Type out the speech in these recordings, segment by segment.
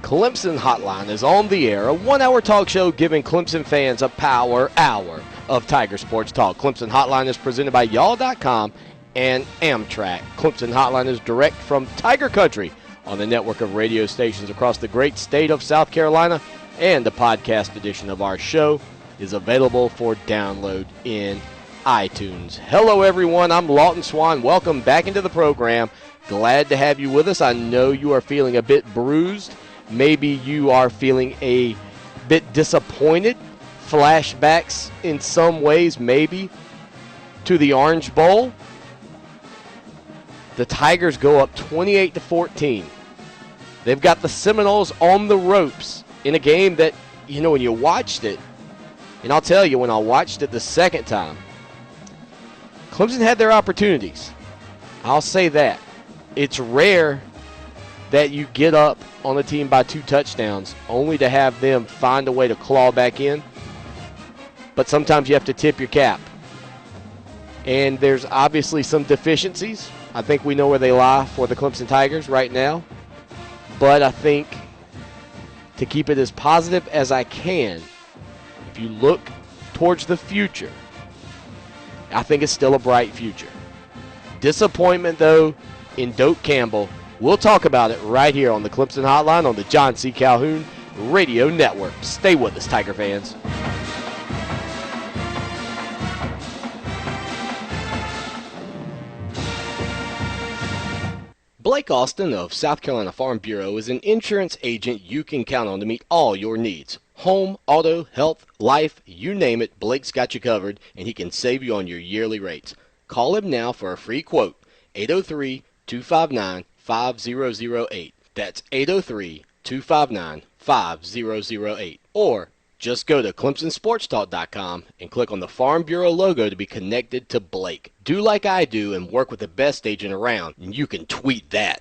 Clemson Hotline is on the air, a one-hour talk show giving Clemson fans a power hour of Tiger Sports Talk. Clemson Hotline is presented by y'all.com and Amtrak. Clemson Hotline is direct from Tiger Country on the network of radio stations across the great state of South Carolina, and the podcast edition of our show is available for download in iTunes. Hello, everyone. I'm Lawton Swan. Welcome back into the program. Glad to have you with us. I know you are feeling a bit bruised. Maybe you are feeling a bit disappointed. Flashbacks in some ways, maybe, to the Orange Bowl. The Tigers go up 28-14. They've got the Seminoles on the ropes in a game that, you know, when you watched it, and I'll tell you, when I watched it the second time, Clemson had their opportunities. I'll say that. It's rare that you get up on a team by 2 touchdowns only to have them find a way to claw back in. But sometimes you have to tip your cap. And there's obviously some deficiencies. I think we know where they lie for the Clemson Tigers right now. But I think to keep it as positive as I can, if you look towards the future, I think it's still a bright future. Disappointment, though, in Doak Campbell. We'll talk about it right here on the Clemson Hotline on the John C. Calhoun Radio Network. Stay with us, Tiger fans. Blake Austin of South Carolina Farm Bureau is an insurance agent you can count on to meet all your needs. Home, auto, health, life, you name it, Blake's got you covered, and he can save you on your yearly rates. Call him now for a free quote, 803-259-5008. That's 803-259-5008. Or just go to ClemsonSportsTalk.com and click on the Farm Bureau logo to be connected to Blake. Do like I do and work with the best agent around, and you can tweet that.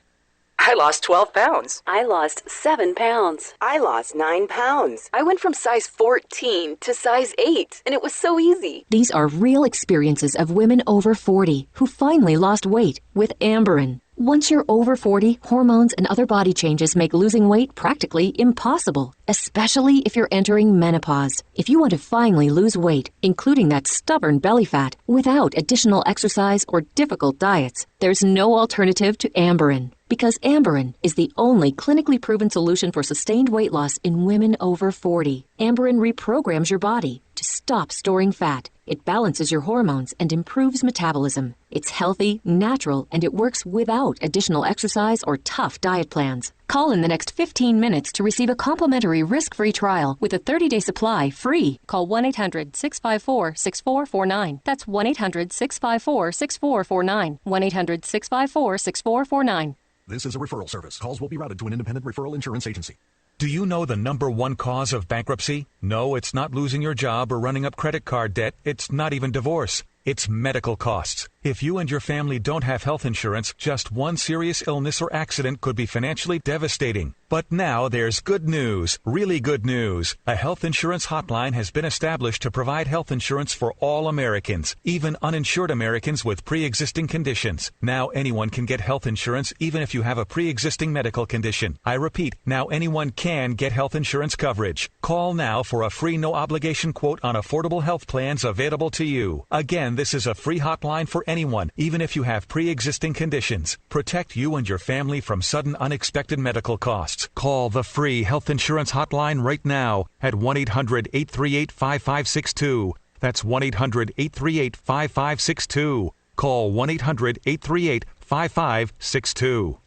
I lost 12 pounds. I lost 7 pounds. I lost 9 pounds. I went from size 14 to size 8, and it was so easy. These are real experiences of women over 40 who finally lost weight with Amberen. Once you're over 40, hormones and other body changes make losing weight practically impossible, especially if you're entering menopause. If you want to finally lose weight, including that stubborn belly fat, without additional exercise or difficult diets, there's no alternative to Amberen. Because Amberen is the only clinically proven solution for sustained weight loss in women over 40. Amberen reprograms your body to stop storing fat. It balances your hormones and improves metabolism. It's healthy, natural, and it works without additional exercise or tough diet plans. Call in the next 15 minutes to receive a complimentary risk-free trial with a 30-day supply free. Call 1-800-654-6449. That's 1-800-654-6449. 1-800-654-6449. This is a referral service. Calls will be routed to an independent referral insurance agency. Do you know the number one cause of bankruptcy? No, it's not losing your job or running up credit card debt. It's not even divorce. It's medical costs. If you and your family don't have health insurance, just one serious illness or accident could be financially devastating. But now there's good news, really good news. A health insurance hotline has been established to provide health insurance for all Americans, even uninsured Americans with pre-existing conditions. Now anyone can get health insurance even if you have a pre-existing medical condition. I repeat, now anyone can get health insurance coverage. Call now for a free no-obligation quote on affordable health plans available to you. Again, this is a free hotline for anyone, even if you have pre-existing conditions. Protect you and your family from sudden unexpected medical costs. Call the free health insurance hotline right now at 1-800-838-5562. That's 1-800-838-5562. Call 1-800-838-5562.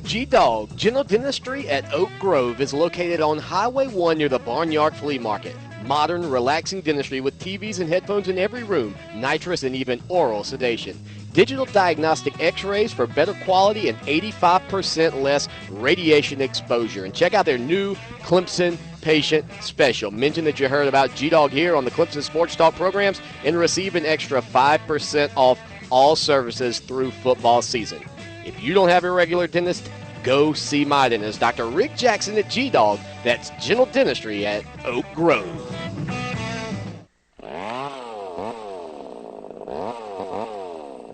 G-Dog General Dentistry at Oak Grove is located on Highway 1 near the Barnyard Flea Market. Modern, relaxing dentistry with TVs and headphones in every room, nitrous and even oral sedation. Digital diagnostic x-rays for better quality and 85% less radiation exposure. And check out their new Clemson Patient Special. Mention that you heard about G-Dog here on the Clemson Sports Talk programs and receive an extra 5% off all services through football season. If you don't have a regular dentist, go see my dentist, Dr. Rick Jackson at G-Dog. That's General Dentistry at Oak Grove.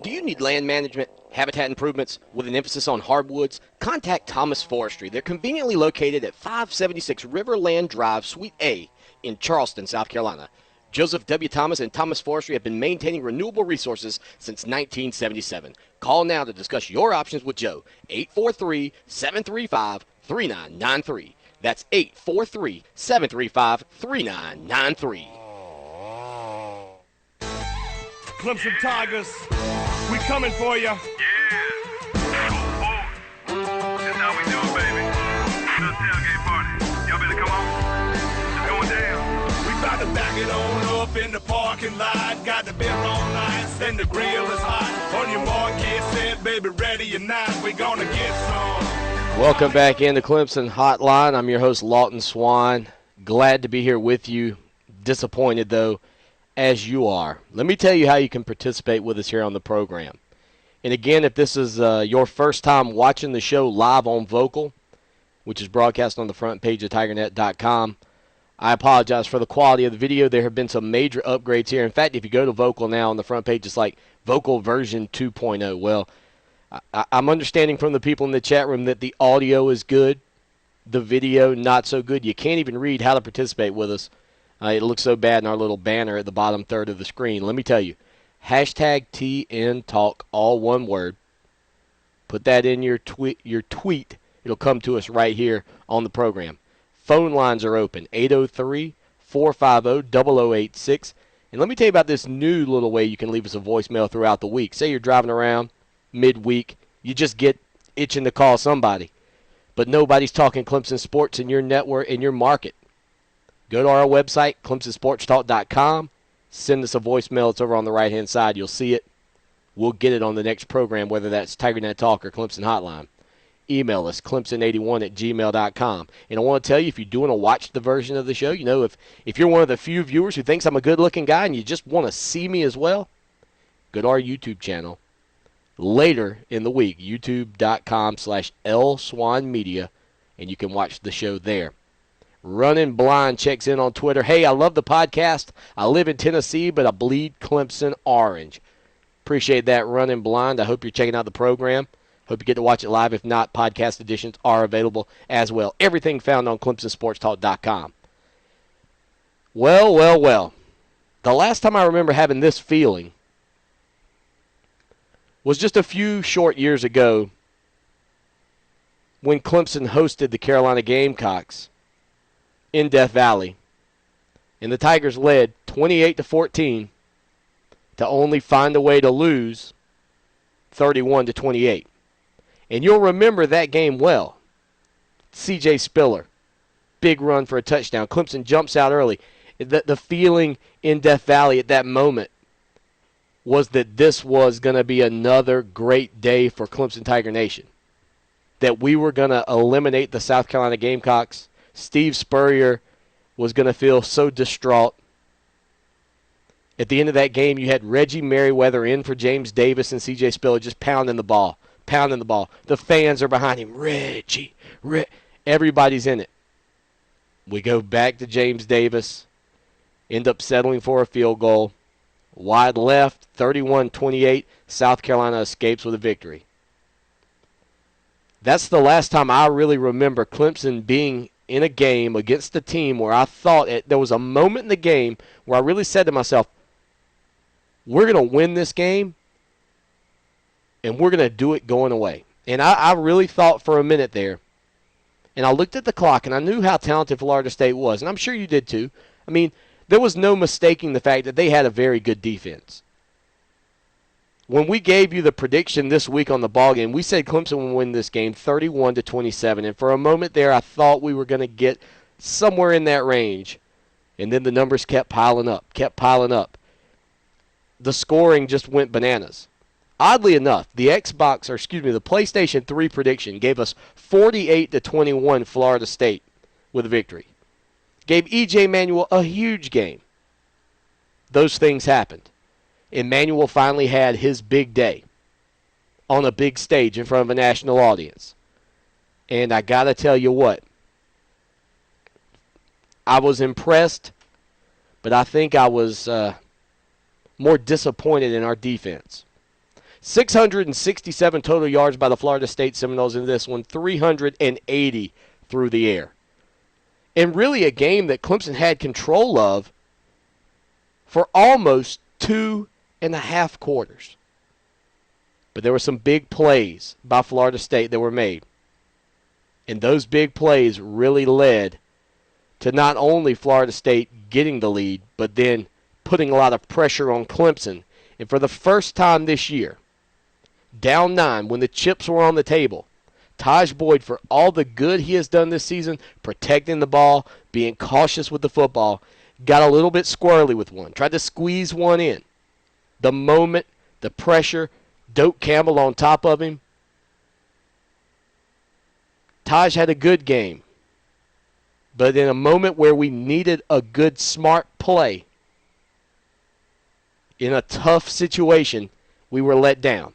Do you need Need land management, habitat improvements with an emphasis on hardwoods? Contact Thomas Forestry. They're conveniently located at 576 Riverland Drive, Suite A in Charleston, South Carolina. Joseph W. Thomas and Thomas Forestry have been maintaining renewable resources since 1977. Call now to discuss your options with Joe. 843-735-3993. That's 843-735-3993. Clemson Tigers, we coming for you. Yeah. That's how we do it, baby. Little tailgate party. Y'all better come on. It's going down. We about to back it on up in the parking lot. Got the beer on ice and the grill is hot. On your mark, get set, baby, ready or not, we gonna get some. Welcome back into Clemson Hotline. I'm your host, Lawton Swan. Glad to be here with you. Disappointed, though, as you are. Let me tell you how you can participate with us here on the program. And again, if this is your first time watching the show live on Vocal, which is broadcast on the front page of TigerNet.com, I apologize for the quality of the video. There have been some major upgrades here. In fact, if you go to Vocal now on the front page, it's like Vocal version 2.0. Well, I'm understanding from the people in the chat room that the audio is good, the video not so good. You can't even read how to participate with us. It looks so bad in our little banner at the bottom third of the screen. Let me tell you, hashtag TNTalk, all one word. Put that in your tweet. It'll come to us right here on the program. Phone lines are open, 803-450-0086. And let me tell you about this new little way you can leave us a voicemail throughout the week. Say you're driving around midweek, you just get itching to call somebody, but nobody's talking Clemson sports in your network, in your market. Go to our website, clemsonsportstalk.com. Send us a voicemail. It's over on the right-hand side. You'll see it. We'll get it on the next program, whether that's TigerNet Talk or Clemson Hotline. Email us, clemson81@gmail.com. And I want to tell you, if you do want to watch the version of the show, you know, if you're one of the few viewers who thinks I'm a good-looking guy and you just want to see me as well, go to our YouTube channel later in the week, youtube.com/LSwanMedia, and you can watch the show there. Running Blind checks in on Twitter. Hey, I love the podcast. I live in Tennessee, but I bleed Clemson orange. Appreciate that, Running Blind. I hope you're checking out the program. Hope you get to watch it live. If not, podcast editions are available as well. Everything found on ClemsonSportsTalk.com. Well. The last time I remember having this feeling was just a few short years ago when Clemson hosted the Carolina Gamecocks in Death Valley, and the Tigers led 28-14 to only find a way to lose 31-28. And you'll remember that game well. C.J. Spiller, big run for a touchdown. Clemson jumps out early. The feeling in Death Valley at that moment was that this was going to be another great day for Clemson Tiger Nation, that we were going to eliminate the South Carolina Gamecocks. Steve Spurrier was going to feel so distraught. At the end of that game, you had Reggie Merriweather in for James Davis and C.J. Spiller just pounding the ball. The fans are behind him. Reggie. Everybody's in it. We go back to James Davis, end up settling for a field goal. Wide left, 31-28. South Carolina escapes with a victory. That's the last time I really remember Clemson being in a game against a team where I thought there was a moment in the game where I really said to myself, we're going to win this game, and we're going to do it going away. And I really thought for a minute there, and I looked at the clock, and I knew how talented Florida State was, and I'm sure you did too. I mean, there was no mistaking the fact that they had a very good defense. When we gave you the prediction this week on the ballgame, we said Clemson would win this game 31-27, and for a moment there I thought we were going to get somewhere in that range, and then the numbers kept piling up. The scoring just went bananas. Oddly enough, the PlayStation 3 prediction gave us 48-21 Florida State with a victory. Gave E.J. Manuel a huge game. Those things happened. Emmanuel finally had his big day on a big stage in front of a national audience. And I got to tell you what, I was impressed, but I think I was more disappointed in our defense. 667 total yards by the Florida State Seminoles in this one, 380 through the air. And really a game that Clemson had control of for almost 2.5 quarters. But there were some big plays by Florida State that were made. And those big plays really led to not only Florida State getting the lead, but then putting a lot of pressure on Clemson. And for the first time this year, down 9, when the chips were on the table, Taj Boyd, for all the good he has done this season, protecting the ball, being cautious with the football, got a little bit squirrely with one, tried to squeeze one in. The moment, the pressure, Doak Campbell on top of him. Taj had a good game. But in a moment where we needed a good, smart play, in a tough situation, we were let down.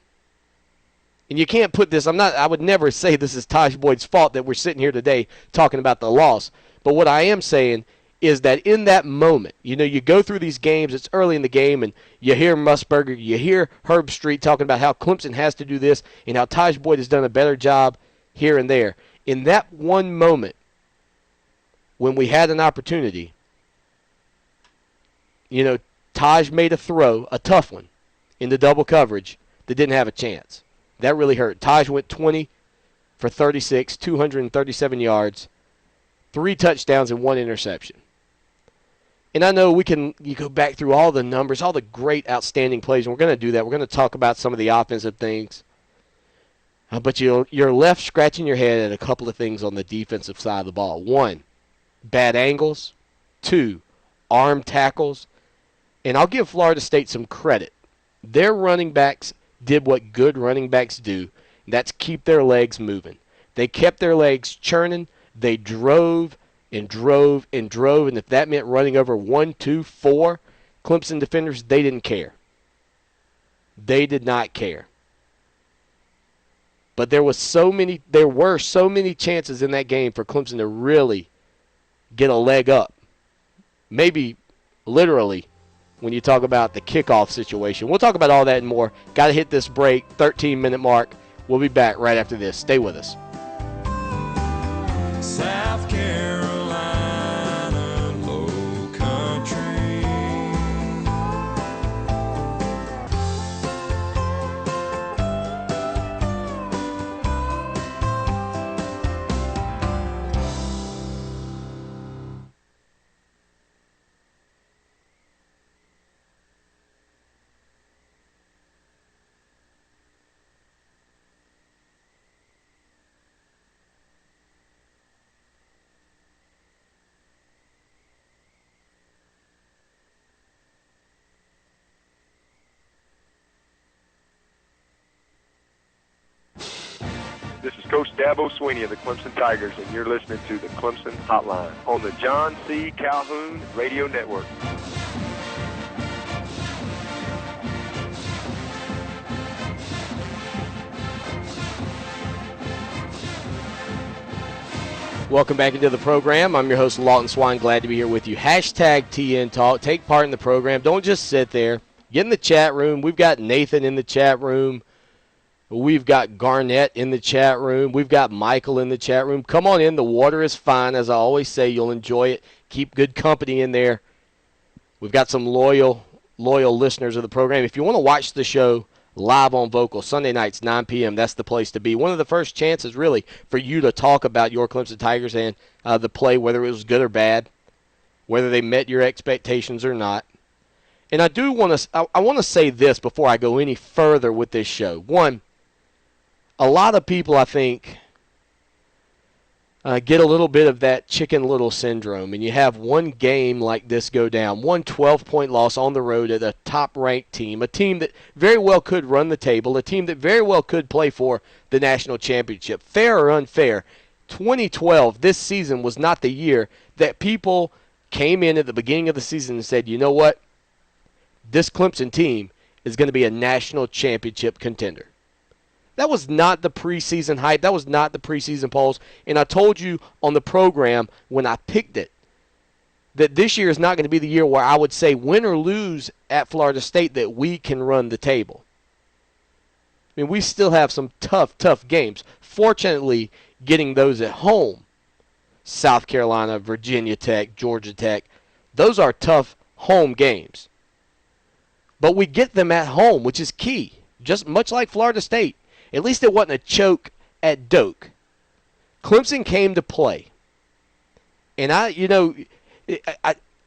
And you can't put this, I would never say this is Taj Boyd's fault that we're sitting here today talking about the loss. But what I am saying is that in that moment, you go through these games, it's early in the game, and you hear Musburger, you hear Herb Street talking about how Clemson has to do this and how Taj Boyd has done a better job here and there. In that one moment, when we had an opportunity, Taj made a throw, a tough one, into double coverage that didn't have a chance. That really hurt. Taj went 20 for 36, 237 yards, 3 touchdowns, and 1 interception. And I know you go back through all the numbers, all the great, outstanding plays, and we're going to do that. We're going to talk about some of the offensive things. But you're left scratching your head at a couple of things on the defensive side of the ball. 1, bad angles. 2, arm tackles. And I'll give Florida State some credit. Their running backs did what good running backs do. That's keep their legs moving. They kept their legs churning. They drove and drove and drove. And if that meant running over 1, 2, 4 Clemson defenders, they didn't care. They did not care. But there were so many chances in that game for Clemson to really get a leg up. Maybe literally when you talk about the kickoff situation. We'll talk about all that and more. Got to hit this break, 13-minute mark. We'll be back right after this. Stay with us. South Carolina, low country. This is Coach Dabo Sweeney of the Clemson Tigers, and you're listening to the Clemson Hotline on the John C. Calhoun Radio Network. Welcome back into the program. I'm your host, Lawton Swine. Glad to be here with you. Hashtag TN Talk. Take part in the program. Don't just sit there. Get in the chat room. We've got Nathan in the chat room. We've got Garnett in the chat room. We've got Michael in the chat room. Come on in. The water is fine. As I always say, you'll enjoy it. Keep good company in there. We've got some loyal listeners of the program. If you want to watch the show live on Vocal, Sunday nights, 9 p.m., that's the place to be. One of the first chances, really, for you to talk about your Clemson Tigers and the play, whether it was good or bad, whether they met your expectations or not. And I do want to say this before I go any further with this show. One, a lot of people, I think, get a little bit of that Chicken Little syndrome, and you have one game like this go down, one 12-point loss on the road at a top-ranked team, a team that very well could run the table, a team that very well could play for the national championship. Fair or unfair, 2012, this season, was not the year that people came in at the beginning of the season and said, you know what, this Clemson team is going to be a national championship contender. That was not the preseason hype. That was not the preseason polls. And I told you on the program when I picked it that this year is not going to be the year where I would say win or lose at Florida State that we can run the table. I mean, we still have some tough games. Fortunately, getting those at home, South Carolina, Virginia Tech, Georgia Tech, those are tough home games. But we get them at home, which is key. Just much like Florida State. At least it wasn't a choke at Doak. Clemson came to play. And I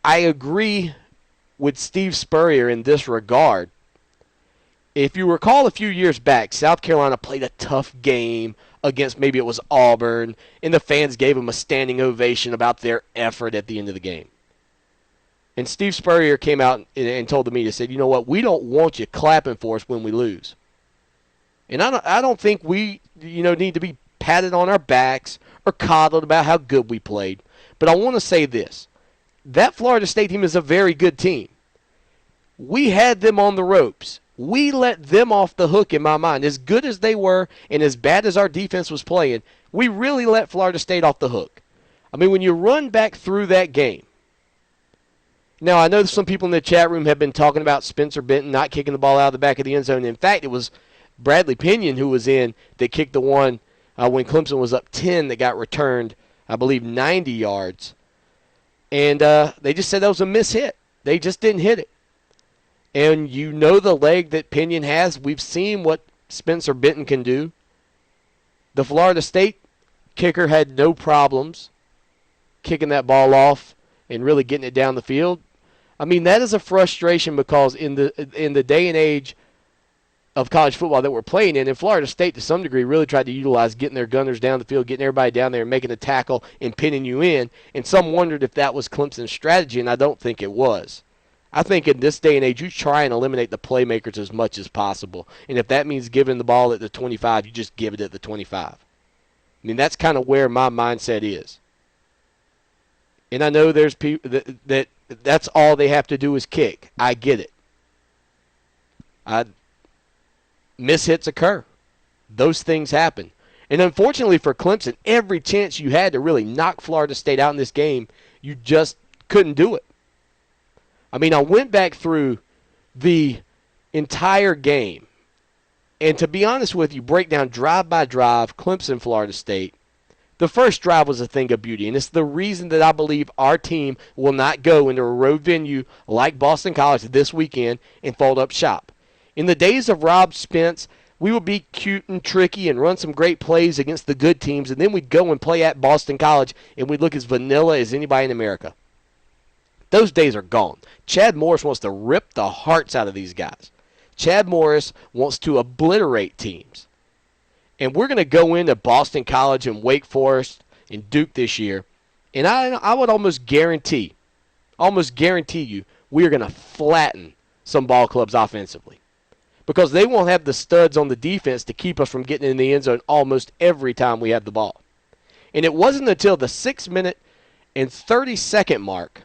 agree with Steve Spurrier in this regard. If you recall a few years back, South Carolina played a tough game against, maybe it was Auburn, and the fans gave them a standing ovation about their effort at the end of the game. And Steve Spurrier came out and told the media, said, you know what, we don't want you clapping for us when we lose. And I don't think we need to be patted on our backs or coddled about how good we played. But I want to say this. That Florida State team is a very good team. We had them on the ropes. We let them off the hook in my mind. As good as they were and as bad as our defense was playing, we really let Florida State off the hook. I mean, when you run back through that game. Now, I know some people in the chat room have been talking about Spencer Benton not kicking the ball out of the back of the end zone. In fact, it was Bradley Pinion who was in that kicked the one when Clemson was up 10 that got returned, I believe, 90 yards. And they just said that was a mishit. They just didn't hit it. And you know the leg that Pinion has. We've seen what Spencer Benton can do. The Florida State kicker had no problems kicking that ball off and really getting it down the field. I mean, that is a frustration because in the day and age of college football that we're playing in, and Florida State to some degree really tried to utilize getting their gunners down the field, getting everybody down there and making a tackle and pinning you in. And some wondered if that was Clemson's strategy, and I don't think it was. I think in this day and age, you try and eliminate the playmakers as much as possible. And if that means giving the ball at the 25, you just give it at the 25. I mean, that's kind of where my mindset is. And I know there's people that's all they have to do is kick. I get it. Mishits occur. Those things happen. And unfortunately for Clemson, every chance you had to really knock Florida State out in this game, you just couldn't do it. I mean, I went back through the entire game. And to be honest with you, break down drive by drive, Clemson, Florida State. The first drive was a thing of beauty, and it's the reason that I believe our team will not go into a road venue like Boston College this weekend and fold up shop. In the days of Rob Spence, we would be cute and tricky and run some great plays against the good teams, and then we'd go and play at Boston College, and we'd look as vanilla as anybody in America. Those days are gone. Chad Morris wants to rip the hearts out of these guys. Chad Morris wants to obliterate teams. And we're going to go into Boston College and Wake Forest and Duke this year. And I would almost guarantee you, we are going to flatten some ball clubs offensively. Because they won't have the studs on the defense to keep us from getting in the end zone almost every time we have the ball. And it wasn't until the 6-minute and 30-second mark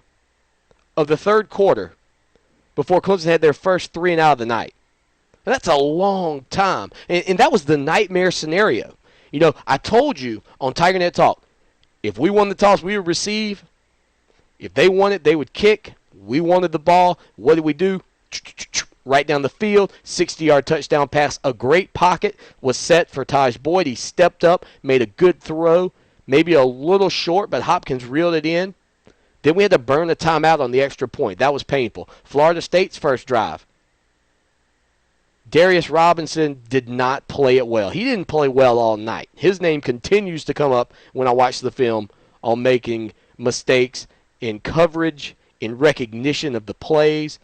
of the third quarter before Clemson had their first 3 and out of the night. That's a long time. And that was the nightmare scenario. You know, I told you on TigerNet Talk, if we won the toss, we would receive. If they won it, they would kick. We wanted the ball. What did we do? Right down the field, 60-yard touchdown pass. A great pocket was set for Taj Boyd. He stepped up, made a good throw, maybe a little short, but Hopkins reeled it in. Then we had to burn a timeout on the extra point. That was painful. Florida State's first drive. Darius Robinson did not play it well. He didn't play well all night. His name continues to come up when I watch the film on making mistakes in coverage, in recognition of the plays.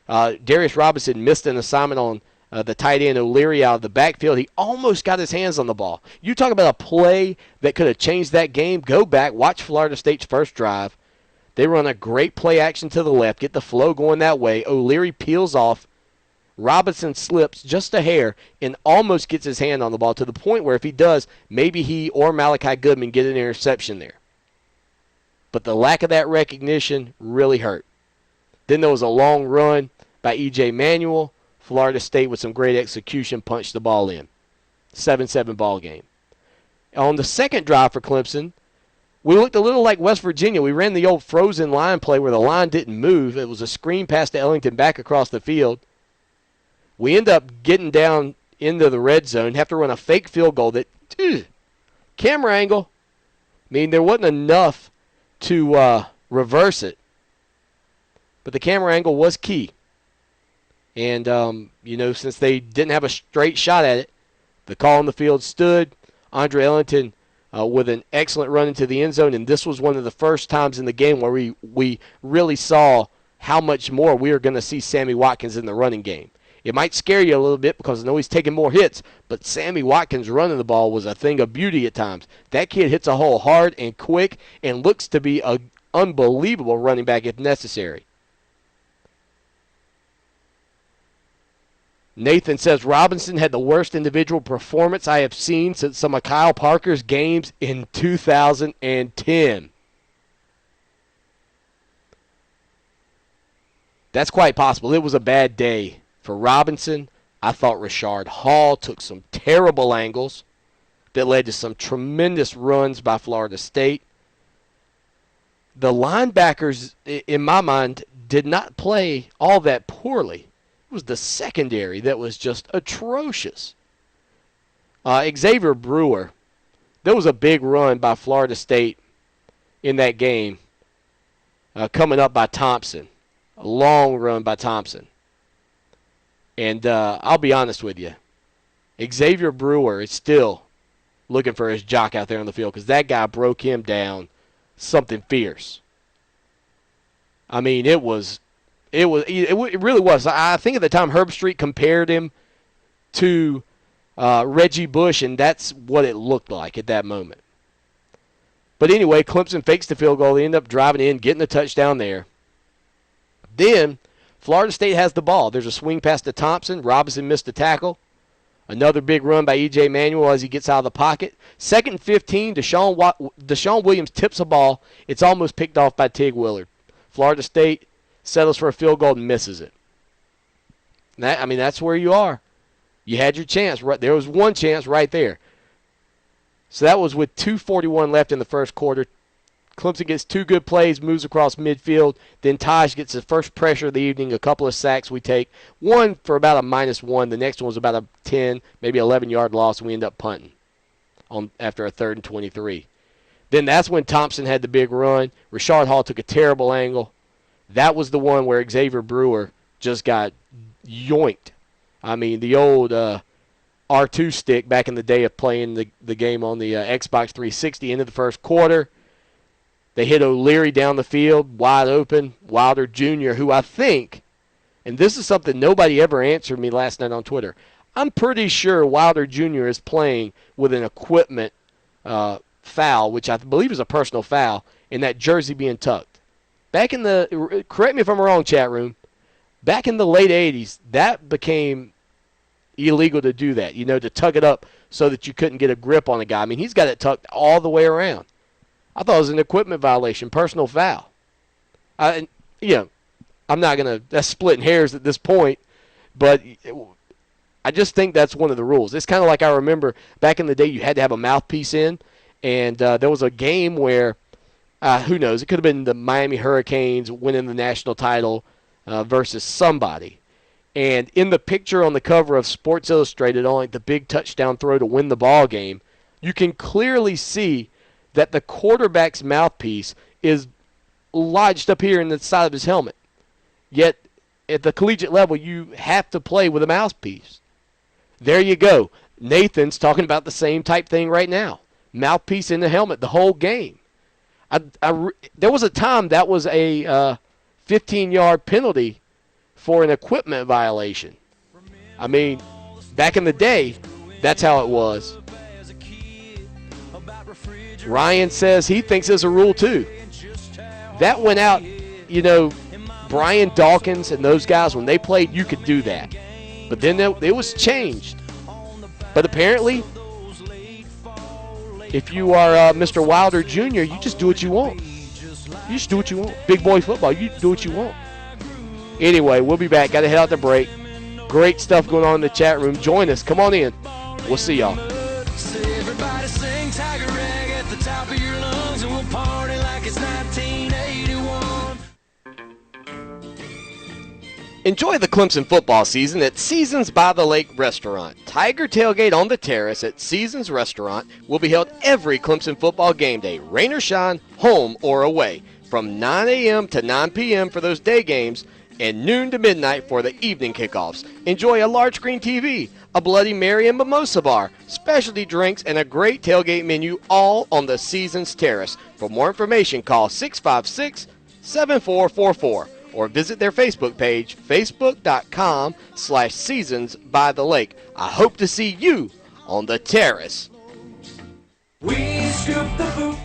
Darius Robinson missed an assignment on the tight end O'Leary out of the backfield. He almost got his hands on the ball. You talk about a play that could have changed that game. Go back, watch Florida State's first drive. They run a great play action to the left, get the flow going that way. O'Leary peels off. Robinson slips just a hair and almost gets his hand on the ball to the point where if he does, maybe he or Malachi Goodman get an interception there. But the lack of that recognition really hurt. Then there was a long run by E.J. Manuel. Florida State with some great execution punched the ball in. 7-7 ball game. On the second drive for Clemson, we looked a little like West Virginia. We ran the old frozen line play where the line didn't move. It was a screen pass to Ellington back across the field. We end up getting down into the red zone, have to run a fake field goal that, camera angle. I mean, there wasn't enough to reverse it. But the camera angle was key. And, since they didn't have a straight shot at it, the call on the field stood. Andre Ellington with an excellent run into the end zone, and this was one of the first times in the game where we really saw how much more we are going to see Sammy Watkins in the running game. It might scare you a little bit because I know he's taking more hits, but Sammy Watkins running the ball was a thing of beauty at times. That kid hits a hole hard and quick and looks to be an unbelievable running back if necessary. Nathan says, Robinson had the worst individual performance I have seen since some of Kyle Parker's games in 2010. That's quite possible. It was a bad day for Robinson. I thought Rashard Hall took some terrible angles that led to some tremendous runs by Florida State. The linebackers, in my mind, did not play all that poorly. It was the secondary that was just atrocious. Xavier Brewer, there was a big run by Florida State in that game coming up by Thompson. A long run by Thompson. And I'll be honest with you, Xavier Brewer is still looking for his jock out there on the field because that guy broke him down something fierce. I mean, it really was. I think at the time Herb Street compared him to Reggie Bush, and that's what it looked like at that moment. But anyway, Clemson fakes the field goal. They end up driving in, getting the touchdown there. Then Florida State has the ball. There's a swing pass to Thompson. Robinson missed the tackle. Another big run by E.J. Manuel as he gets out of the pocket. 2nd and 15, Deshaun Williams tips a ball. It's almost picked off by Tig Willard. Florida State settles for a field goal and misses it. That's where you are. You had your chance. Right, there was one chance right there. So that was with 2:41 left in the first quarter. Clemson gets two good plays, moves across midfield. Then Taj gets his first pressure of the evening, a couple of sacks we take. One for about a -1. The next one was about a 10, maybe 11-yard loss, and we end up punting after a 3rd and 23. Then that's when Thompson had the big run. Rashard Hall took a terrible angle. That was the one where Xavier Brewer just got yoinked. I mean, the old R2 stick back in the day of playing the game on the Xbox 360 into the first quarter. They hit O'Leary down the field, wide open. Wilder Jr., who I think, and this is something nobody ever answered me last night on Twitter, I'm pretty sure Wilder Jr. is playing with an equipment foul, which I believe is a personal foul, in that jersey being tucked. Back in the, correct me if I'm wrong, chat room, back in the late 80s, that became illegal to do that, to tuck it up so that you couldn't get a grip on a guy. I mean, he's got it tucked all the way around. I thought it was an equipment violation, personal foul. I'm not going to, that's splitting hairs at this point, but I just think that's one of the rules. It's kind of like I remember back in the day you had to have a mouthpiece in, and there was a game where, who knows, it could have been the Miami Hurricanes winning the national title versus somebody. And in the picture on the cover of Sports Illustrated on the big touchdown throw to win the ball game, you can clearly see that the quarterback's mouthpiece is lodged up here in the side of his helmet. Yet, at the collegiate level, you have to play with a mouthpiece. There you go. Nathan's talking about the same type thing right now. Mouthpiece in the helmet the whole game. There was a time that was a 15-yard penalty for an equipment violation. I mean, back in the day, that's how it was. Ryan says he thinks there's a rule too. That went out, Brian Dawkins and those guys, when they played, you could do that. But then it was changed. But apparently, if you are Mr. Wilder Jr., you just do what you want. You just do what you want. Big boy football, you do what you want. Anyway, we'll be back. Got to head out to break. Great stuff going on in the chat room. Join us. Come on in. We'll see y'all. Everybody sing Tiger Rag at the top of your lungs, and we'll party like it's 1981. Enjoy the Clemson football season at Seasons by the Lake Restaurant. Tiger Tailgate on the Terrace at Seasons Restaurant will be held every Clemson football game day, rain or shine, home or away, from 9 a.m. to 9 p.m. for those day games and noon to midnight for the evening kickoffs. Enjoy a large screen TV, a Bloody Mary and mimosa bar, specialty drinks, and a great tailgate menu, all on the Seasons Terrace. For more information, call 656-7444 or visit their Facebook page, facebook.com/Seasons by the Lake. I hope to see you on the terrace. We scoop the boot,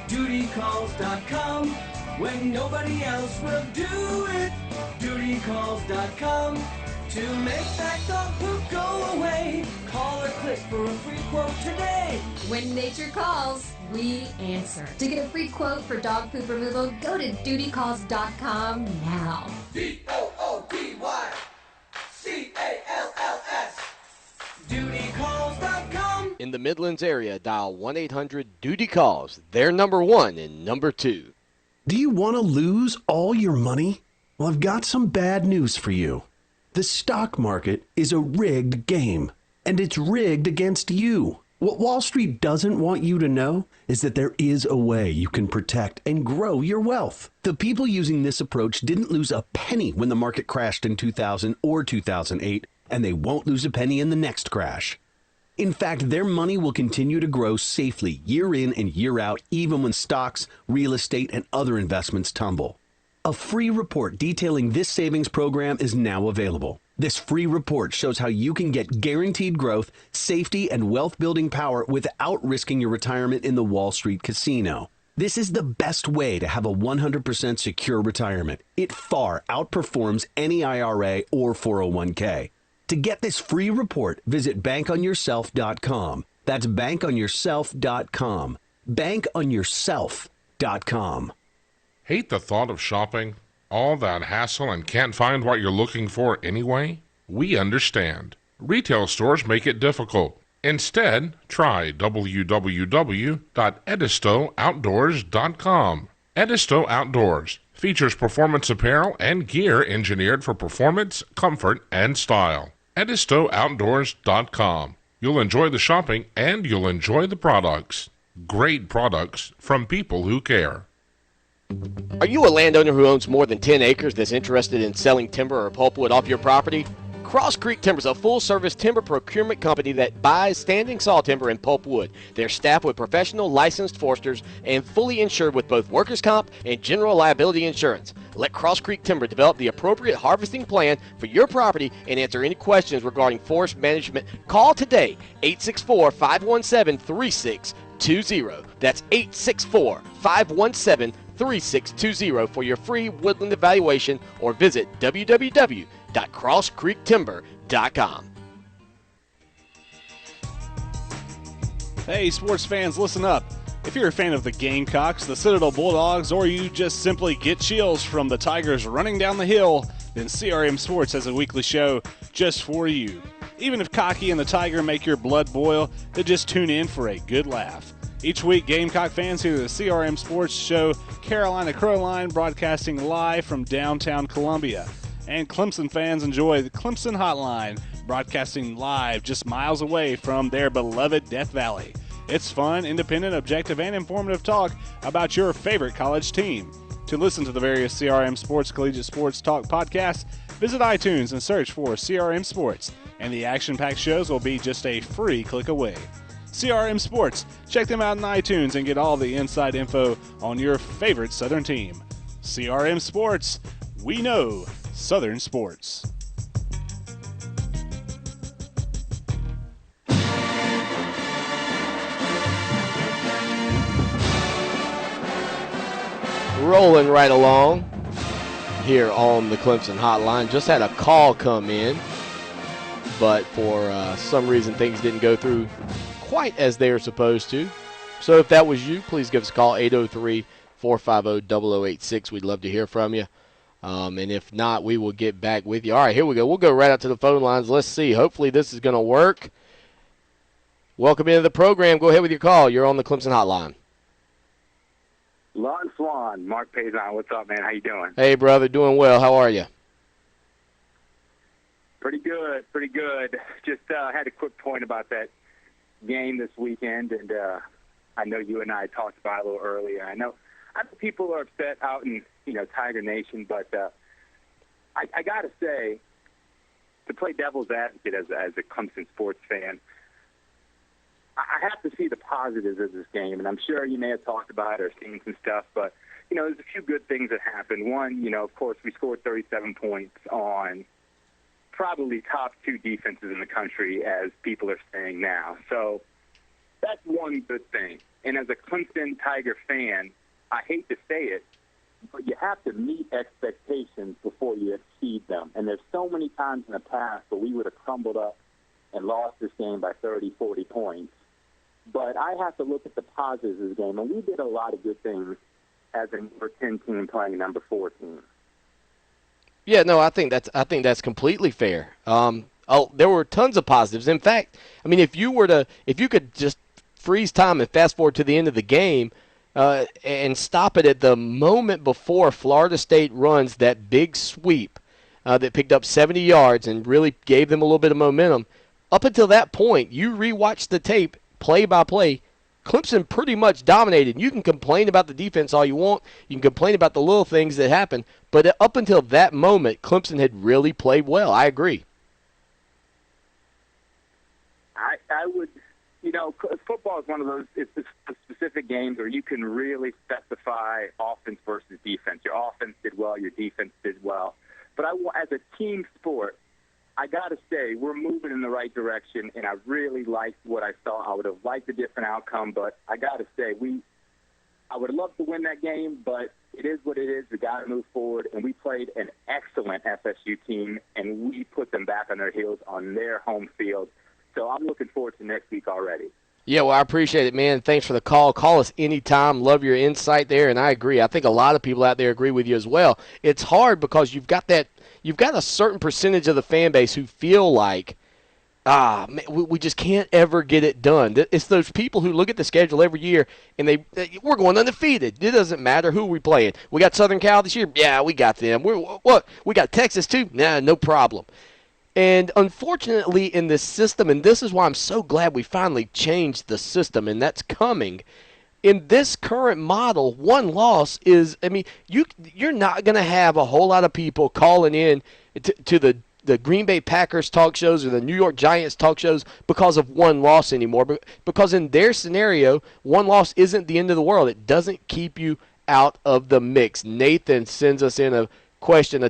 dutycalls.com. When nobody else will do it, dutycalls.com. To make that dog poop go away, call or click for a free quote today. When nature calls, we answer. To get a free quote for dog poop removal, go to dutycalls.com now. DOODYCALLS. Dutycalls.com. In the Midlands area, dial 1-800-DUTY-CALLS. They're number 1 and number 2. Do you want to lose all your money? Well, I've got some bad news for you. The stock market is a rigged game, and it's rigged against you. What Wall Street doesn't want you to know is that there is a way you can protect and grow your wealth. The people using this approach didn't lose a penny when the market crashed in 2000 or 2008, and they won't lose a penny in the next crash. In fact, their money will continue to grow safely year in and year out, even when stocks, real estate, and other investments tumble. A free report detailing this savings program is now available. This free report shows how you can get guaranteed growth, safety, and wealth-building power without risking your retirement in the Wall Street casino. This is the best way to have a 100% secure retirement. It far outperforms any IRA or 401k. To get this free report, visit bankonyourself.com. That's bankonyourself.com. Bankonyourself.com. Hate the thought of shopping? All that hassle and can't find what you're looking for anyway? We understand. Retail stores make it difficult. Instead, try www.edistooutdoors.com. Edisto Outdoors features performance apparel and gear engineered for performance, comfort, and style. EdistoOutdoors.com. You'll enjoy the shopping and you'll enjoy the products. Great products from people who care. Are you a landowner who owns more than 10 acres that's interested in selling timber or pulpwood off your property? Cross Creek Timber is a full-service timber procurement company that buys standing saw timber and pulpwood. They're staffed with professional licensed foresters and fully insured with both workers' comp and general liability insurance. Let Cross Creek Timber develop the appropriate harvesting plan for your property and answer any questions regarding forest management. Call today, 864-517-3620. That's 864-517-3620 for your free woodland evaluation, or visit www.crosscreektimber.com. Hey, sports fans, listen up. If you're a fan of the Gamecocks, the Citadel Bulldogs, or you just simply get chills from the Tigers running down the hill, then CRM Sports has a weekly show just for you. Even if Cocky and the Tiger make your blood boil, then just tune in for a good laugh. Each week, Gamecock fans hear the CRM Sports show Carolina Crowline broadcasting live from downtown Columbia. And Clemson fans enjoy the Clemson Hotline broadcasting live just miles away from their beloved Death Valley. It's fun, independent, objective, and informative talk about your favorite college team. To listen to the various CRM Sports Collegiate Sports Talk podcasts, visit iTunes and search for CRM Sports, and the action-packed shows will be just a free click away. CRM Sports, check them out in iTunes and get all the inside info on your favorite Southern team. CRM Sports, we know Southern sports. Rolling right along here on the Clemson Hotline. Just had a call come in, but for some reason things didn't go through quite as they are supposed to. So if that was you, please give us a call, 803-450-0086. We'd love to hear from you. And if not, we will get back with you. All right, here we go. We'll go right out to the phone lines. Let's see. Hopefully this is going to work. Welcome into the program. Go ahead with your call. You're on the Clemson Hotline. Lon Swan, Mark Pazon, what's up, man? How you doing? Hey, brother, doing well. How are you? Pretty good, pretty good. Just had a quick point about that game this weekend, and I know you and I talked about it a little earlier. I know people are upset out in Tiger Nation, but I got to say, to play devil's advocate as a Clemson sports fan, I have to see the positives of this game, and I'm sure you may have talked about it or seen some stuff, but there's a few good things that happened. One, of course, we scored 37 points on probably top 2 defenses in the country, as people are saying now. So that's one good thing. And as a Clemson Tiger fan, I hate to say it, but you have to meet expectations before you exceed them. And there's so many times in the past where we would have crumbled up and lost this game by 30, 40 points. But I have to look at the positives of the game, and we did a lot of good things as a number 10 team playing number 4 team. Yeah, no, I think that's completely fair. There were tons of positives. In fact, I mean, if you could just freeze time and fast forward to the end of the game and stop it at the moment before Florida State runs that big sweep that picked up 70 yards and really gave them a little bit of momentum, up until that point, you rewatch the tape play by play. Clemson pretty much dominated. You can complain about the defense all you want. You can complain about the little things that happened. But up until that moment, Clemson had really played well. I agree. I would, football is one of those, it's a specific games where you can really specify offense versus defense. Your offense did well, your defense did well. But as a team sport, I got to say, we're moving in the right direction, and I really liked what I saw. I would have liked a different outcome, but I got to say, I would love to win that game, but it is what it is. We got to move forward, and we played an excellent FSU team, and we put them back on their heels on their home field. So I'm looking forward to next week already. Yeah, well, I appreciate it, man. Thanks for the call. Call us anytime. Love your insight there, and I agree. I think a lot of people out there agree with you as well. It's hard because you've got a certain percentage of the fan base who feel like, man, we just can't ever get it done. It's those people who look at the schedule every year and we're going undefeated. It doesn't matter who we playing. We got Southern Cal this year. Yeah, we got them. We got Texas too. Nah, no problem. And unfortunately, in this system, and this is why I'm so glad we finally changed the system, and that's coming. In this current model, one loss is, you're not going to have a whole lot of people calling in to the Green Bay Packers talk shows or the New York Giants talk shows because of one loss anymore. Because in their scenario, one loss isn't the end of the world. It doesn't keep you out of the mix. Nathan sends us in a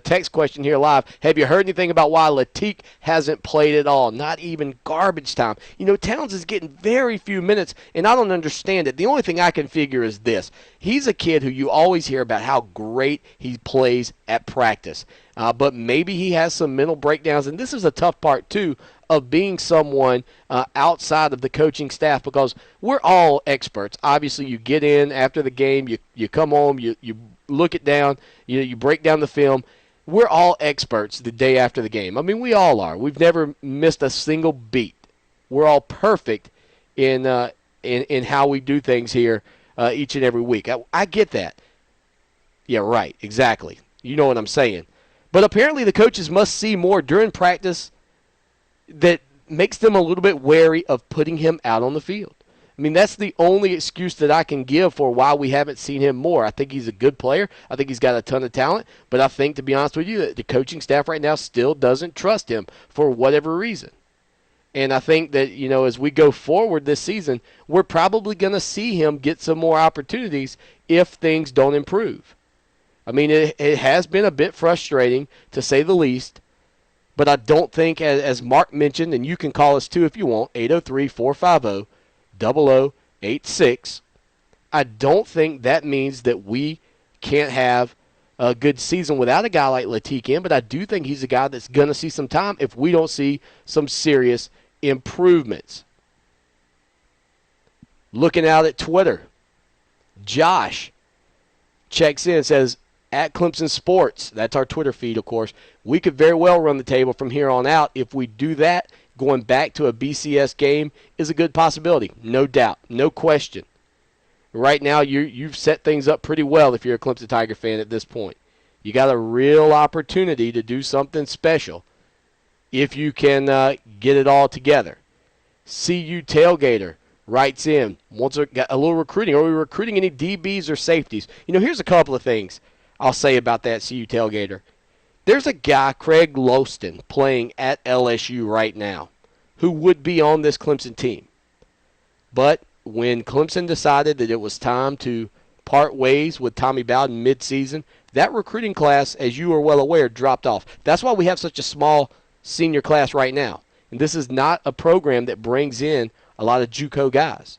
text question here live. Have you heard anything about why Latique hasn't played at all? Not even garbage time. Towns is getting very few minutes, and I don't understand it. The only thing I can figure is this. He's a kid who you always hear about how great he plays at practice. But maybe he has some mental breakdowns, and this is a tough part, too, of being someone outside of the coaching staff, because we're all experts. Obviously, you get in after the game, you come home, you look it down, you break down the film. We're all experts the day after the game. We all are. We've never missed a single beat. We're all perfect in how we do things here each and every week. I get that. Yeah, right, exactly. You know what I'm saying. But apparently the coaches must see more during practice that makes them a little bit wary of putting him out on the field. That's the only excuse that I can give for why we haven't seen him more. I think he's a good player. I think he's got a ton of talent. But I think, to be honest with you, that the coaching staff right now still doesn't trust him for whatever reason. And I think that, as we go forward this season, we're probably going to see him get some more opportunities if things don't improve. It has been a bit frustrating, to say the least. But I don't think, as Mark mentioned, and you can call us too if you want, 803-450-0086, I don't think that means that we can't have a good season without a guy like Latique in, but I do think he's a guy that's going to see some time if we don't see some serious improvements. Looking out at Twitter, Josh checks in and says, at Clemson Sports, that's our Twitter feed, of course, we could very well run the table from here on out. If we do that, going back to a BCS game is a good possibility. No doubt. No question. Right now, you've set things up pretty well if you're a Clemson Tiger fan at this point. You got a real opportunity to do something special. if you can get it all together. CU Tailgater writes in, wants a little recruiting. Are we recruiting any DBs or safeties? Here's a couple of things I'll say about that CU Tailgater. There's a guy, Craig Loston, playing at LSU right now who would be on this Clemson team. But when Clemson decided that it was time to part ways with Tommy Bowden midseason, that recruiting class, as you are well aware, dropped off. That's why we have such a small senior class right now. And this is not a program that brings in a lot of JUCO guys.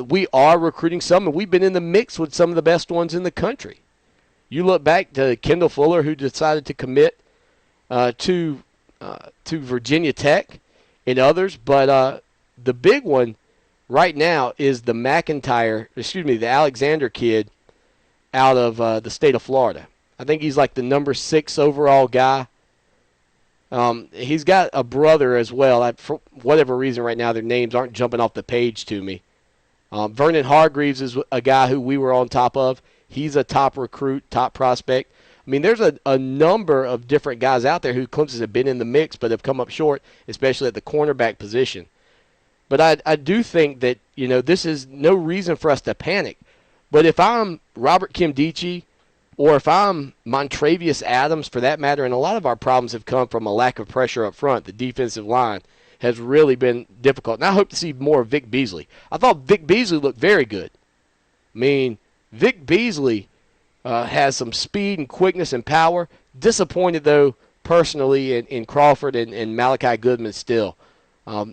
We are recruiting some, and we've been in the mix with some of the best ones in the country. You look back to Kendall Fuller, who decided to commit to Virginia Tech and others, but the big one right now is the Alexander kid out of the state of Florida. I think he's like the number 6 overall guy. He's got a brother as well. For whatever reason right now, their names aren't jumping off the page to me. Vernon Hargreaves is a guy who we were on top of. He's a top recruit, top prospect. I mean, there's a number of different guys out there who Clemson have been in the mix but have come up short, especially at the cornerback position. But I do think that, this is no reason for us to panic. But if I'm Robert Kimdichie, or if I'm Montravius Adams, for that matter, and a lot of our problems have come from a lack of pressure up front, the defensive line has really been difficult. And I hope to see more of Vic Beasley. I thought Vic Beasley looked very good. I mean, Vic Beasley has some speed and quickness and power. Disappointed, though, personally, in Crawford and Malachi Goodman still.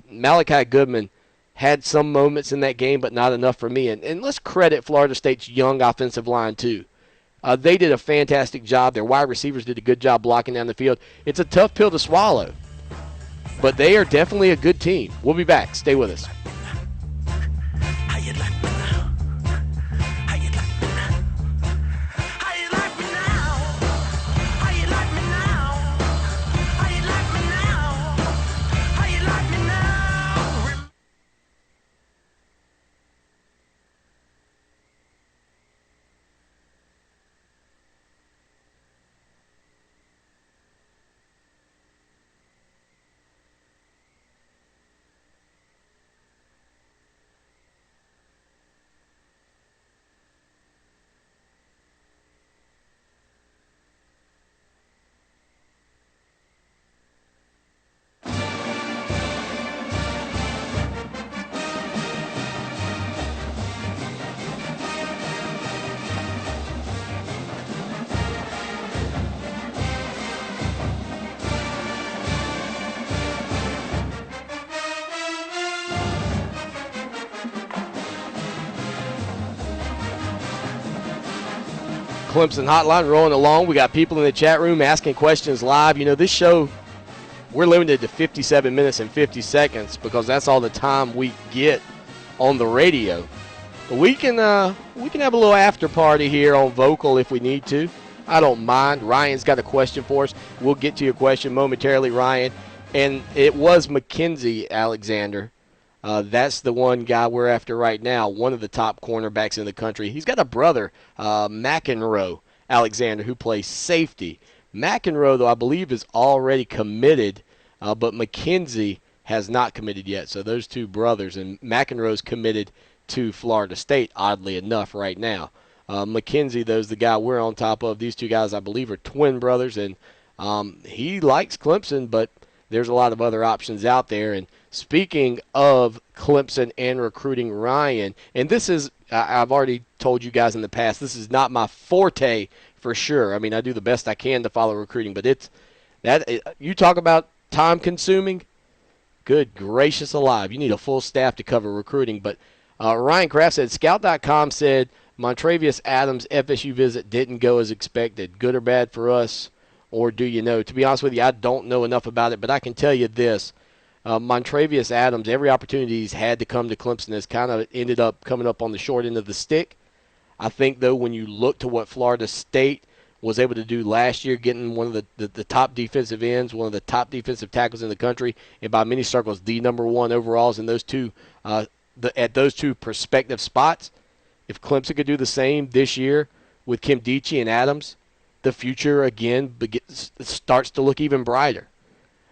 Malachi Goodman had some moments in that game, but not enough for me. And let's credit Florida State's young offensive line, too. They did a fantastic job. Their wide receivers did a good job blocking down the field. It's a tough pill to swallow, but they are definitely a good team. We'll be back. Stay with us. Clemson Hotline rolling along. We got people in the chat room asking questions live. This show, we're limited to 57 minutes and 50 seconds because that's all the time we get on the radio. But we can have a little after party here on Vocal if we need to. I don't mind. Ryan's got a question for us. We'll get to your question momentarily, Ryan. And it was Mackenzie Alexander. That's the one guy we're after right now, one of the top cornerbacks in the country. He's got a brother, McEnroe Alexander, who plays safety. McEnroe, though, I believe is already committed, but Mackenzie has not committed yet. So those two brothers, and McEnroe's committed to Florida State, oddly enough, right now. Mackenzie, though, is the guy we're on top of. These two guys, I believe, are twin brothers, and he likes Clemson, but there's a lot of other options out there. And speaking of Clemson and recruiting, Ryan, and this is, I've already told you guys in the past, this is not my forte for sure. I mean, I do the best I can to follow recruiting, but you talk about time consuming, good gracious alive. You need a full staff to cover recruiting. But Ryan Kraft said, Scout.com said Montravius Adams' FSU visit didn't go as expected. Good or bad for us, or do you know? To be honest with you, I don't know enough about it, but I can tell you this. Montravius Adams, every opportunity he's had to come to Clemson has kind of ended up coming up on the short end of the stick. I think, though, when you look to what Florida State was able to do last year, getting one of the top defensive ends, one of the top defensive tackles in the country, and by many circles, the number one overalls in those two at those two prospective spots, if Clemson could do the same this year with Kimdichie and Adams, the future, again, starts to look even brighter.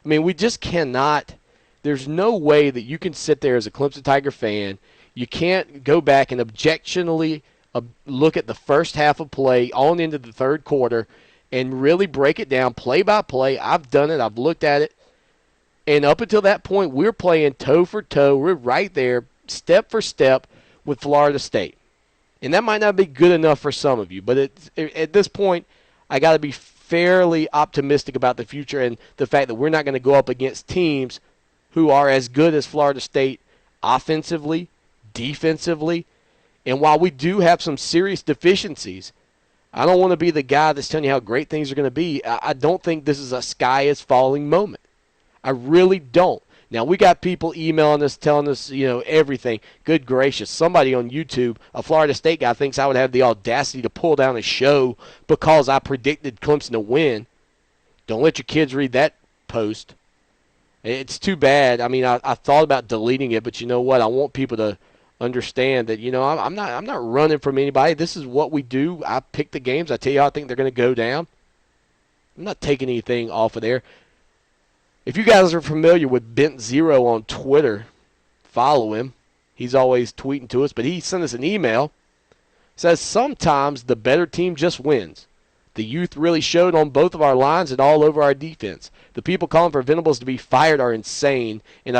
I mean, we just cannot. There's no way that you can sit there as a Clemson Tiger fan. You can't go back and objectionably look at the first half of play on into the third quarter and really break it down play by play. I've done it. I've looked at it. And up until that point, we're playing toe for toe. We're right there, step for step, with Florida State. And that might not be good enough for some of you, but at this point, I got to be fairly optimistic about the future and the fact that we're not going to go up against teams who are as good as Florida State offensively, defensively. And while we do have some serious deficiencies, I don't want to be the guy that's telling you how great things are going to be. I don't think this is a sky is falling moment. I really don't. Now, we got people emailing us, telling us, everything. Good gracious. Somebody on YouTube, a Florida State guy, thinks I would have the audacity to pull down a show because I predicted Clemson to win. Don't let your kids read that post. It's too bad. I mean, I thought about deleting it, but you know what? I want people to understand that, I'm not running from anybody. This is what we do. I pick the games. I tell you how I think they're going to go down. I'm not taking anything off of there. If you guys are familiar with Bent Zero on Twitter, follow him. He's always tweeting to us, but he sent us an email. Says, sometimes the better team just wins. The youth really showed on both of our lines and all over our defense. The people calling for Venables to be fired are insane, and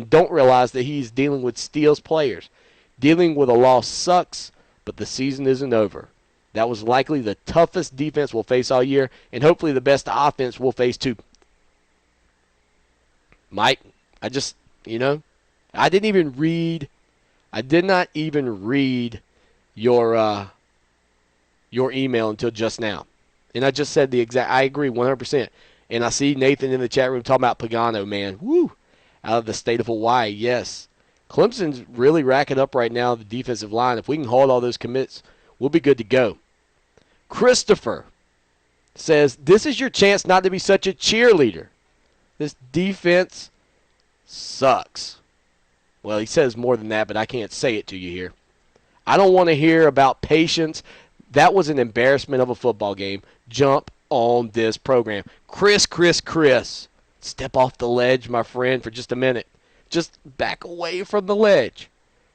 don't realize that he's dealing with Steele's players. Dealing with a loss sucks, but the season isn't over. That was likely the toughest defense we'll face all year, and hopefully the best offense we'll face too. Mike, I did not even read your email until just now. And I just said I agree 100%. And I see Nathan in the chat room talking about Pagano, man. Woo! Out of the state of Hawaii, yes. Clemson's really racking up right now the defensive line. If we can hold all those commits, we'll be good to go. Christopher says, this is your chance not to be such a cheerleader. This defense sucks. Well, he says more than that, but I can't say it to you here. I don't want to hear about patience. That was an embarrassment of a football game. Jump on this program. Chris. Step off the ledge, my friend, for just a minute. Just back away from the ledge.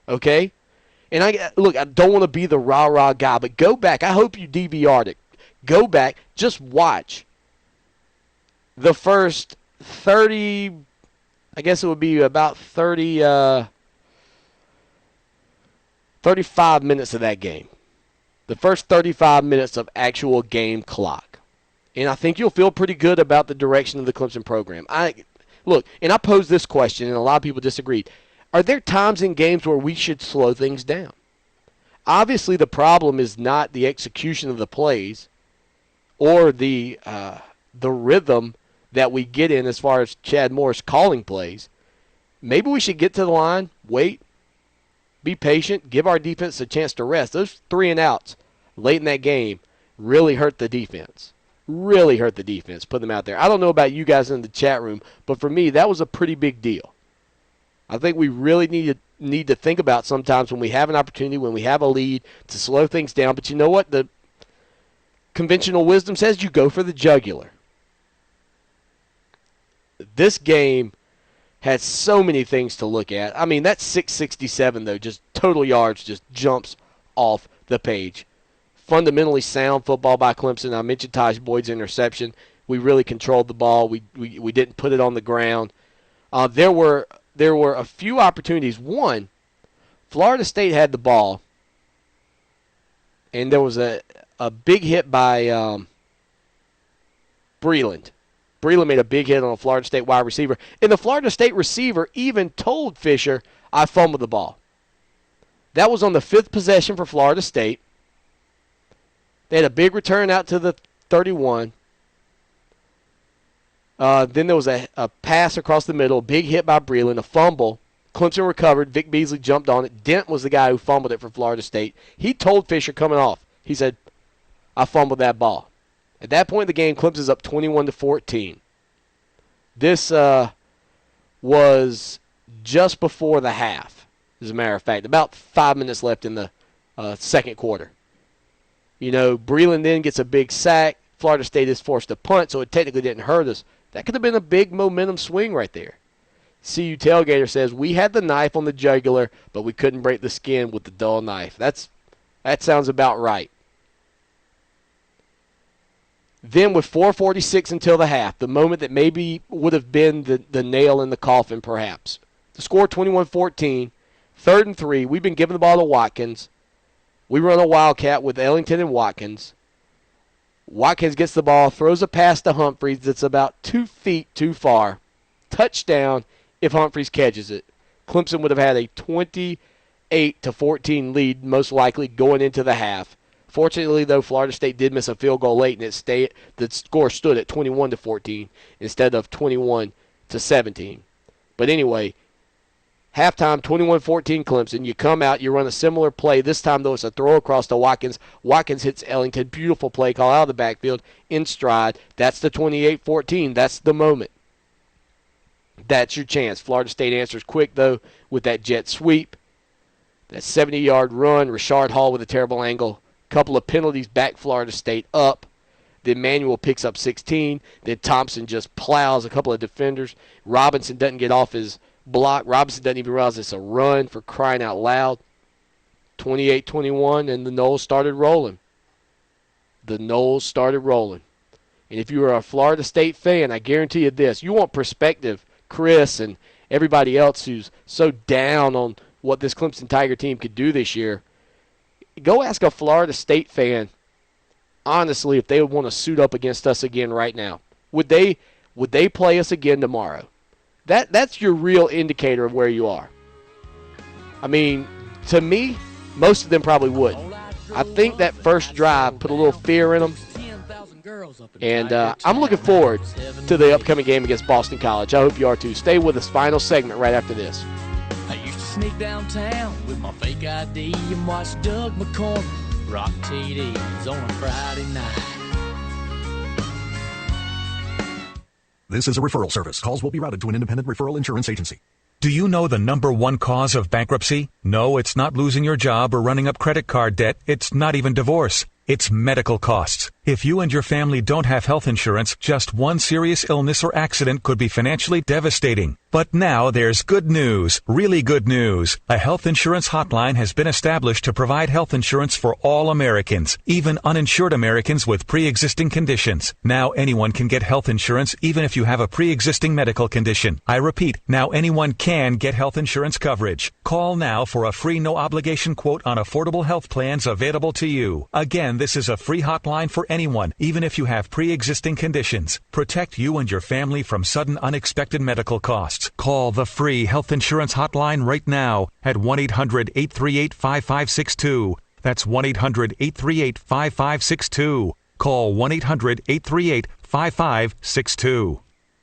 Okay? And I don't want to be the rah-rah guy, but go back. I hope you DVR'd it. Go back. Just watch the first 30, I guess it would be about 35 minutes of that game. The first 35 minutes of actual game clock. And I think you'll feel pretty good about the direction of the Clemson program. And I posed this question, and a lot of people disagreed. Are there times in games where we should slow things down? Obviously, the problem is not the execution of the plays or the rhythm that we get in as far as Chad Morris calling plays. Maybe we should get to the line, wait, be patient, give our defense a chance to rest. Those 3 and outs late in that game really hurt the defense. Really hurt the defense, put them out there. I don't know about you guys in the chat room, but for me, that was a pretty big deal. I think we really need to think about sometimes when we have an opportunity, when we have a lead, to slow things down. But you know what? The conventional wisdom says you go for the jugular. This game has so many things to look at. I mean, that 667, though, just total yards just jumps off the page. Fundamentally sound football by Clemson. I mentioned Taj Boyd's interception. We really controlled the ball. We didn't put it on the ground. There were a few opportunities. One, Florida State had the ball, and there was a big hit by Breland. Breland made a big hit on a Florida State wide receiver. And the Florida State receiver even told Fisher, I fumbled the ball. That was on the 5th possession for Florida State. They had a big return out to the 31. Then there was a pass across the middle, big hit by Breland, a fumble. Clemson recovered. Vic Beasley jumped on it. Dent was the guy who fumbled it for Florida State. He told Fisher coming off, he said, I fumbled that ball. At that point in the game, Clemson's up 21-14. This was just before the half, as a matter of fact. About 5 minutes left in the second quarter. Breland then gets a big sack. Florida State is forced to punt, so it technically didn't hurt us. That could have been a big momentum swing right there. CU Tailgater says, we had the knife on the jugular, but we couldn't break the skin with the dull knife. That sounds about right. Then with 4:46 until the half, the moment that maybe would have been the nail in the coffin perhaps. The score 21-14, 3rd and 3. We've been giving the ball to Watkins. We run a wildcat with Ellington and Watkins. Watkins gets the ball, throws a pass to Humphreys that's about 2 feet too far. Touchdown if Humphreys catches it. Clemson would have had a 28-14 lead, most likely going into the half. Fortunately, though, Florida State did miss a field goal late, and the score stood at 21-14 instead of 21-17. But anyway, halftime, 21-14 Clemson. You come out, you run a similar play. This time, though, it's a throw across to Watkins. Watkins hits Ellington. Beautiful play call out of the backfield in stride. That's the 28-14. That's the moment. That's your chance. Florida State answers quick, though, with that jet sweep. That 70-yard run. Rashard Hall with a terrible angle. Couple of penalties back Florida State up. Then Manuel picks up 16. Then Thompson just plows a couple of defenders. Robinson doesn't get off his block. Robinson doesn't even realize it's a run, for crying out loud. 28-21, and the Noles started rolling. And if you are a Florida State fan, I guarantee you this. You want perspective, Chris and everybody else who's so down on what this Clemson Tiger team could do this year. Go ask a Florida State fan, honestly, if they would want to suit up against us again right now. Would they play us again tomorrow? That's your real indicator of where you are. I mean, to me, most of them probably would. I think that first drive put a little fear in them. And I'm looking forward to the upcoming game against Boston College. I hope you are too. Stay with us. Final segment right after this. I used to sneak downtown with my fake ID and watch Doug McCormick rock TDs on a Friday night. This is a referral service. Calls will be routed to an independent referral insurance agency. Do you know the number one cause of bankruptcy? No, it's not losing your job or running up credit card debt. It's not even divorce. It's medical costs. If you and your family don't have health insurance, just one serious illness or accident could be financially devastating. But now there's good news, really good news. A health insurance hotline has been established to provide health insurance for all Americans, even uninsured Americans with pre-existing conditions. Now anyone can get health insurance even if you have a pre-existing medical condition. I repeat, now anyone can get health insurance coverage. Call now for a free no-obligation quote on affordable health plans available to you. Again, this is a free hotline for anyone, even if you have pre-existing conditions. Protect you and your family from sudden unexpected medical costs. Call the free health insurance hotline right now at 1-800-838-5562. That's 1-800-838-5562. Call 1-800-838-5562.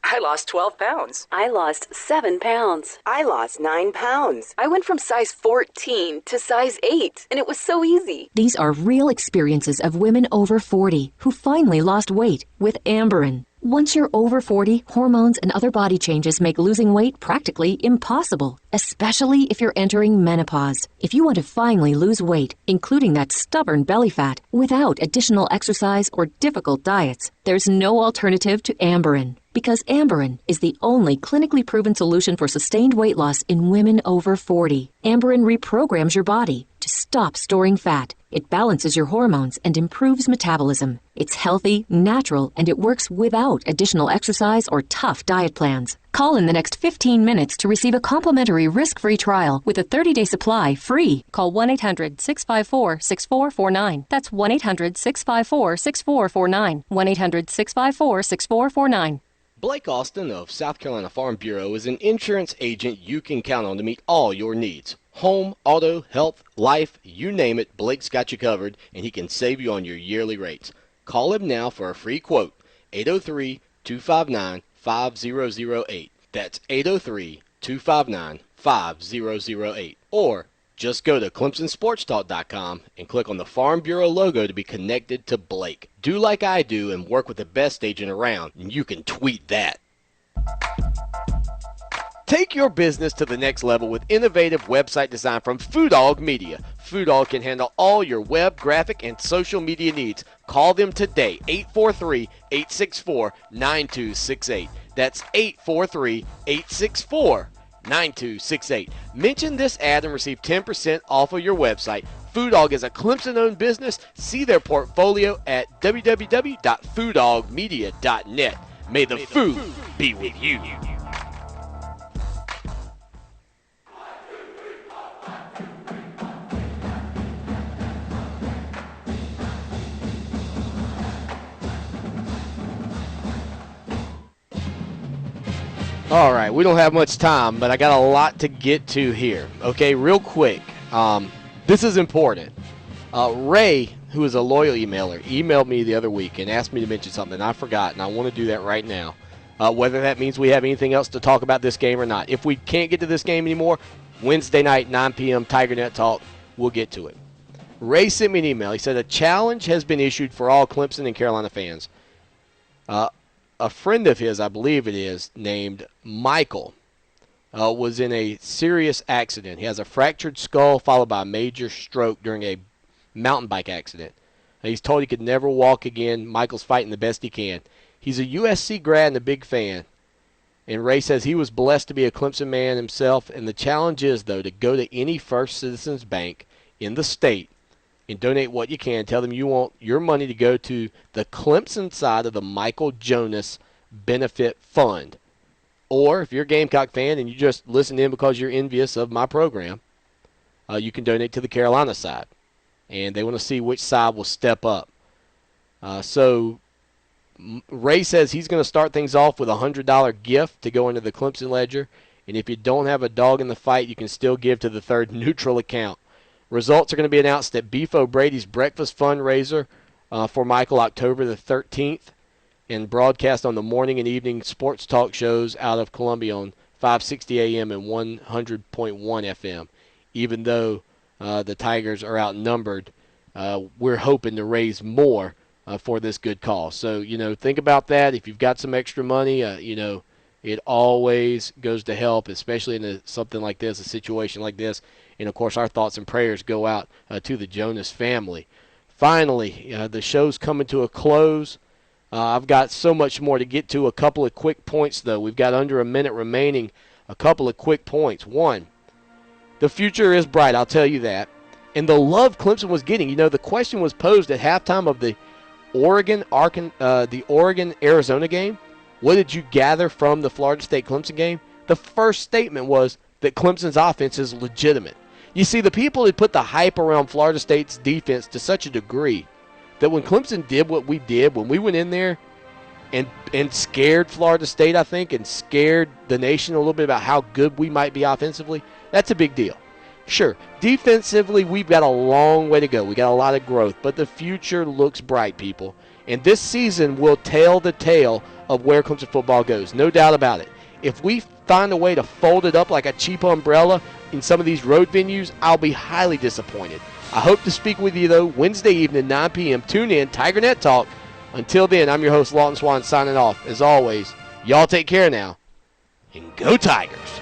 I lost 12 pounds. I lost 7 pounds. I lost 9 pounds. I went from size 14 to size 8, and it was so easy. These are real experiences of women over 40 who finally lost weight with Amberin. Once you're over 40, hormones and other body changes make losing weight practically impossible, especially if you're entering menopause. If you want to finally lose weight, including that stubborn belly fat, without additional exercise or difficult diets, there's no alternative to Amberin. Because Amberin is the only clinically proven solution for sustained weight loss in women over 40. Amberin reprograms your body to stop storing fat. It balances your hormones and improves metabolism. It's healthy, natural, and it works without additional exercise or tough diet plans. Call in the next 15 minutes to receive a complimentary risk-free trial with a 30-day supply free. Call 1-800-654-6449. That's 1-800-654-6449. 1-800-654-6449. Blake Austin of South Carolina Farm Bureau is an insurance agent you can count on to meet all your needs. Home, auto, health, life, you name it, Blake's got you covered, and he can save you on your yearly rates. Call him now for a free quote, 803-259-5008. That's 803-259-5008. Or just go to ClemsonSportsTalk.com and click on the Farm Bureau logo to be connected to Blake. Do like I do and work with the best agent around, and you can tweet that. Take your business to the next level with innovative website design from Foodog Media. Foodog can handle all your web, graphic, and social media needs. Call them today, 843-864-9268. That's 843-864-9268. Mention this ad and receive 10% off of your website. Food Dog is a Clemson-owned business. See their portfolio at www.fooddogmedia.net. May the food be with you. All right, we don't have much time, but I got a lot to get to here. Okay, real quick. This is important. Ray, who is a loyal emailer, emailed me the other week and asked me to mention something. I forgot, and I want to do that right now. Whether that means we have anything else to talk about this game or not. If we can't get to this game anymore, Wednesday night, 9 p.m., Tiger Net Talk, we'll get to it. Ray sent me an email. He said, a challenge has been issued for all Clemson and Carolina fans. A friend of his, I believe it is, named Michael, was in a serious accident. He has a fractured skull followed by a major stroke during a mountain bike accident. He's told he could never walk again. Michael's fighting the best he can. He's a USC grad and a big fan. And Ray says he was blessed to be a Clemson man himself. And the challenge is, though, to go to any First Citizens Bank in the state and donate what you can. Tell them you want your money to go to the Clemson side of the Michael Jonas Benefit Fund. Or if you're a Gamecock fan and you just listen in because you're envious of my program, you can donate to the Carolina side. And they want to see which side will step up. So Ray says he's going to start things off with a $100 gift to go into the Clemson ledger. And if you don't have a dog in the fight, you can still give to the third neutral account. Results are going to be announced at Beef O'Brady's breakfast fundraiser for Michael October the 13th and broadcast on the morning and evening sports talk shows out of Columbia on 560 AM and 100.1 FM. Even though the Tigers are outnumbered, we're hoping to raise more for this good cause. So, think about that. If you've got some extra money, it always goes to help, especially in something like this, a situation like this. And, of course, our thoughts and prayers go out to the Jonas family. Finally, the show's coming to a close. I've got so much more to get to. A couple of quick points, though. We've got under a minute remaining. A couple of quick points. One, the future is bright, I'll tell you that. And the love Clemson was getting. The question was posed at halftime of the Oregon-Arizona game. What did you gather from the Florida State-Clemson game? The first statement was that Clemson's offense is legitimate. You see, the people had put the hype around Florida State's defense to such a degree that when Clemson did what we did, when we went in there and scared Florida State, I think, and scared the nation a little bit about how good we might be offensively, that's a big deal. Sure, defensively, we've got a long way to go. We got a lot of growth, but the future looks bright, people. And this season will tell the tale of where Clemson football goes, no doubt about it. If we find a way to fold it up like a cheap umbrella in some of these road venues, I'll be highly disappointed. I hope to speak with you, though, Wednesday evening, 9 p.m. Tune in, Tiger Net Talk. Until then, I'm your host, Lawton Swan, signing off. As always, y'all take care now, and go Tigers.